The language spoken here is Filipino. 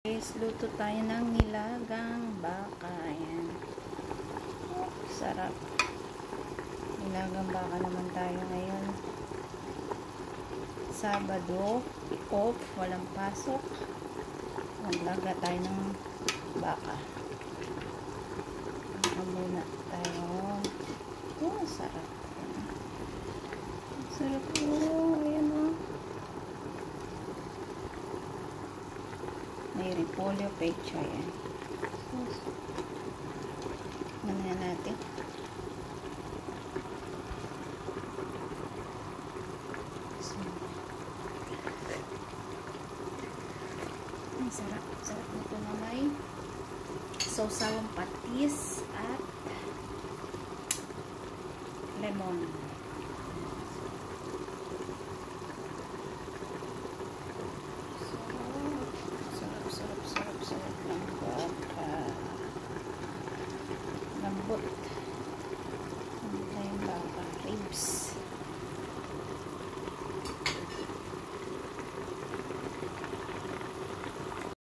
Guys, luto tayo ng nilagang baka. Ayan. Sarap. Nilagang baka naman tayo ngayon. Sabado, off, walang pasok. Maglaga tayo ng baka. Muna tayo. Oh, sarap. Sarap. Oh, ayan o. May repolyo, pecha yan. Ano na natin? Ang sarap. Sarap nito na may sawsawang patis at lemon. Lambot. Ano tayong baka? Ribs.